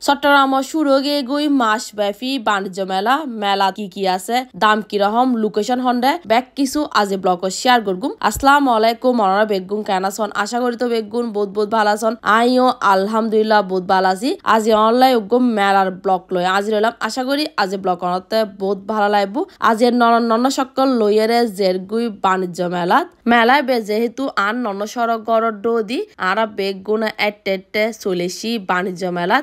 চট্টগ্রাম শুরু গই মাসব্যাপী বাণিজ্য মেলা কি আছে দাম কিরকম লোকেশন হন্ডে ব্যাক কিছু আজি ব্লগ শেয়ার করগুম। আসসালামু আলাইকুম মনারা বেগুন কেন আছেন আশা করি তো বেগুন বহুত ভালো আছেন। আইও আলহামদুলিল্লাহ বহুত ভালো আছি। আজি অনলাইন উগম মেলার ব্লগ লই আজি রইলাম আশা করি আজি ব্লগ অনতে বহুত ভালো লাগবো। আজি নন্ন সকল লইয়ারে জেরগুই বাণিজ্য মেলায় বে যেহেতু আন নন্ন সড়ক গড় দি আরা বেগুন এটে চলেছি বাণিজ্য মেলা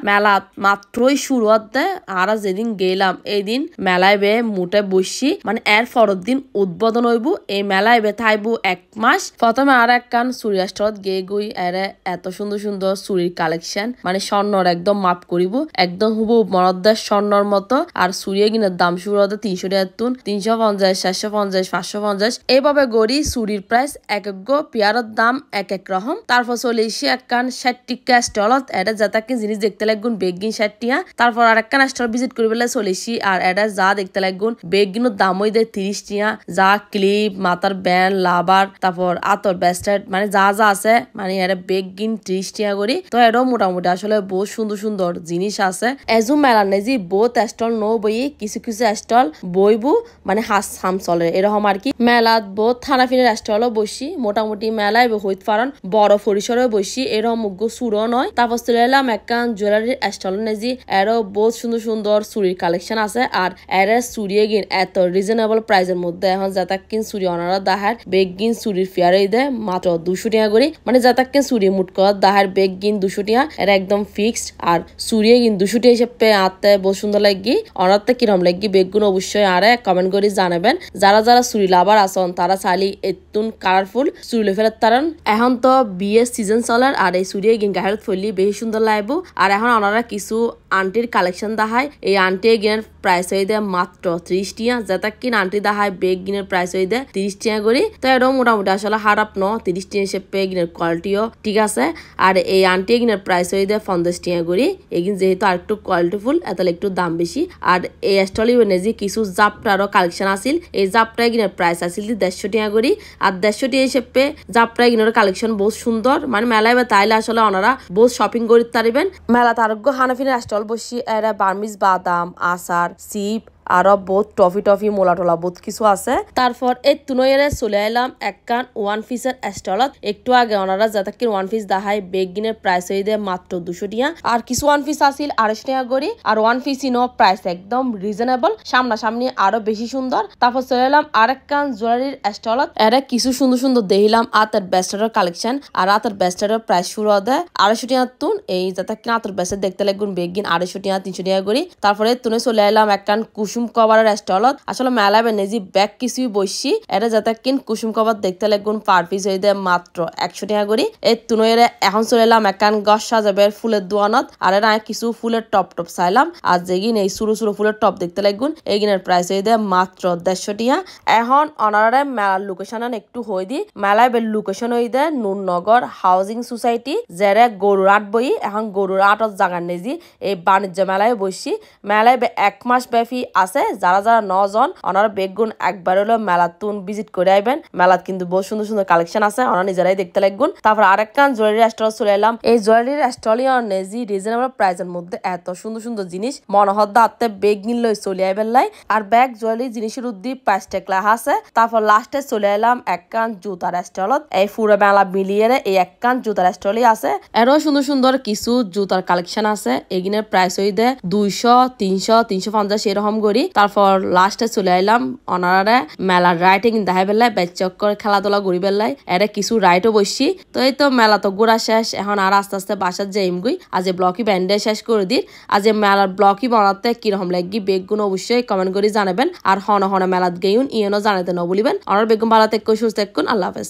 মাত্রই শুরু হতে আরা যেদিন গেলাম এই দিন মেলায় বে মুটে বসছি মানে এর পরের দিন উদ্বোধন হইব। এই মেলায় বে থাইব 1 মাস। প্রথমে আর একখান চুরিয়াস্টত গে গই এরে এত সুন্দর সুন্দর চুরির কালেকশন মানে স্বর্ণর একদম মাপ করিব একদম হুবু মনদের স্বর্ণর মতো। আর চুরিয়ে কিনার দাম শুরু হতে 300 টাকা তুন 350 450 550 এইভাবে গড়ি চুরির প্রাইস এক পেয়ারের দাম এক রকম। তারপর চলে এসে একখান 60 টিকা স্টলত এটা যাতাকে জিনিস দেখতে লাগুন বেগিন 60 টিয়া। তারপর আর একখান স্টল ভিজিট করি বেলা চলে এসি আর এটা যা দেখতে লাগুন বেগিনের দাম হই দেয় 30 টিয়া। যা ক্লিপ মাথার ব্যান্ড লাভার তারপর আতর ব্যাস্টার মানে যা আছে মানে এটা বেগিন 30 টিয়া করি। তো এটাও মোটামুটি আসলে বহুত সুন্দর সুন্দর জিনিস আছে। এজু মেলা নেজি বহুত স্টল নো বই কিছু স্টল বইবু মানে হাম চলে এরকম আর কি। মেলাত বহুত থানা ফিনের স্টলও বসি মোটামুটি মেলায় হইত পারেন বড় পরিসরে বসি এরকম মুগ্গ সুরও নয়। তারপর চলে এলাম একখান জুয়েলারির স্টল নেজি এরও বহুত সুন্দর সুন্দর চুরির কালেকশন আছে। আর এর চুরিয়ে গিন এত রিজনেবল প্রাইসের মধ্যে এখন যাতাকিন চুরি অনারা দাহার বেগ গিন চুরির ফিয়ারে দেয় মাত্র 200 টাকা করে মানে যাতাকিন চুরি মুটকত দাহার বেগ গিন 200 টাকা এরা একদম ফিক্সড। আর চুরিয়ে গিন 200 টাকা হিসেবে আতে বহুত সুন্দর লাগি অনারতে কিরম লাগি বেগগুন অবশ্যই আরে কমেন্ট করে জানাবেন। যারা চুরি লাভার আসন তারা চাইলে এতুন কালারফুল চুরি লে ফেরত তারান। এখন তো বিয়ের সিজন চলার আর এই চুরিয়ে গিন গাহের ফলি বেশি সুন্দর লাগবো। আর এখন ওনারা কিছু আন্টির কালেকশন দেখায় এই আন্টি গিনের প্রাইস হয়ে দেয় মাত্র 30 টিয়া যেটা কিন আন্টি দেখায় বেগ গিনের প্রাইস হয়ে দেয় 30 টিয়া করি। তো এটাও মোটামুটি আসলে খারাপ ন 30 টিয়া হিসেবে গিনের কোয়ালিটিও ঠিক আছে। আর এই আন্টি গিনের প্রাইস হয়ে দেয় 50 টিয়া করি এগিন যেহেতু আর একটু কোয়ালিটিফুল এতালে একটু দাম বেশি। আর এই স্টলি নেজি কিছু জাপটারও কালেকশন আসিল এই জাপটা গিনের প্রাইস আসিল 150 টিয়া করি। আর 150 টিয়া হিসেবে জাপটা গিনের কালেকশন বহুত সুন্দর মানে মেলায় বা তাইলে আসলে ওনারা বহুত শপিং করি তারিবেন। মেলা তারজ্ঞ হানাফিনের স্টল বসি এরা বার্মিজ বাদাম আচার চিপ আরো বহুত টফি মোলা টোলা বহুত কিছু আছে। তারপর এই তুনইরে চলে এলাম একখান 1 পিসের স্টলত একটু আগে ওনারা যাতাকির 1 পিস দাহাই বেগিনের প্রাইস হয়ে দেয় মাত্র 200 টিয়া। আর কিছু 1 পিস আসিল 250 টাকা করি আর 1 পিস ইনো প্রাইস একদম রিজনেবল সামনাসামনি আরো বেশি সুন্দর। তারপর চলে এলাম আরেকখান জুয়েলারির স্টলত এরা কিছু সুন্দর সুন্দর দেখিলাম আতের বেস্টারের কালেকশন আর আতের বেস্টারের প্রাইস শুরু হতে 250 টাকা তুন এই যাতাকির আতের বেস্টার দেখতে লাগুন বেগিন 250 টাকা 300 টাকা করি। তারপরে তুনে চলে এলাম একখান কুসুম কভারের স্টলত আসলে মেলায় নেজি ব্যাগ কিছুই বসছি এটা যাতে কিন কুসুম কভার দেখতে লাগুন পার পিস হয়ে দেয় মাত্র 100 টাকা করি। এই তুনইরে এখন চলে এলাম একখান গস সাজাবের ফুলের দোয়ানত আর এরা কিছু ফুলের টপ চাইলাম আর যেগিন এই সুরু ফুলের টপ দেখতে লাগুন এইগিনের প্রাইস হয়ে দেয় মাত্র 150 টাকা। এখন অনারে মেলার লোকেশন একটু হয়ে দি মেলায় লোকেশন হয়ে দেয় নুরনগর হাউজিং সোসাইটি যারা গরুরাট বই এখন গরুরাটত জাগার নেজি এই বাণিজ্য মেলায় বসছি। মেলায় 1 মাস ব্যাপী আছে। যারা 9 জন ওনারা বেগুন একবার হলো মেলাতুন ভিজিট করে আইবেন। মেলাত কিন্তু বহুত সুন্দর সুন্দর কালেকশন আছে ওনারা নিজেরাই দেখতে লাগুন। তারপর আরেকখান জুয়েলারি স্টল চলে এলাম এই জুয়েলারি স্টলই নেজি রিজনেবল প্রাইসের মধ্যে এত সুন্দর সুন্দর জিনিস মনোহদ্দা আত্মে বেগ নিলই চলে আইবেন লাই। আর ব্যাগ জুয়েলারি জিনিসের উদ্দি 5 টাকা আছে। তারপর লাস্টে চলে এলাম একখান জুতার স্টলত এই পুরো মেলা মিলিয়ে এই একখান জুতার স্টলই আছে এরও সুন্দর সুন্দর কিছু জুতার কালেকশন আছে এগিনের প্রাইস হই দেয় 200 300 350 এরকম করি। তারপর লাস্টে চলে এলাম ওনারা মেলার রাইটে কিন্তু দেখা বেলায় বেচক্কর খেলাধুলা ঘুরি বেলায় এরা কিছু রাইটও বসছি। তো এই তো মেলা তো ঘোরা শেষ এখন আর আস্তে আস্তে বাসার যাইমগুই আজ ব্লগই ব্যান্ডে শেষ করে দিই। আজ মেলার ব্লগই বানাতে কিরকম লাগি বেগুন অবশ্যই কমেন্ট করে জানাবেন। আর হন মেলাত গেউন ইয়েনও জানাতে ন বলিবেন। আমার বেগুন ভালো থেকে সুস্থ থাকুন আল্লাহ হাফেজ।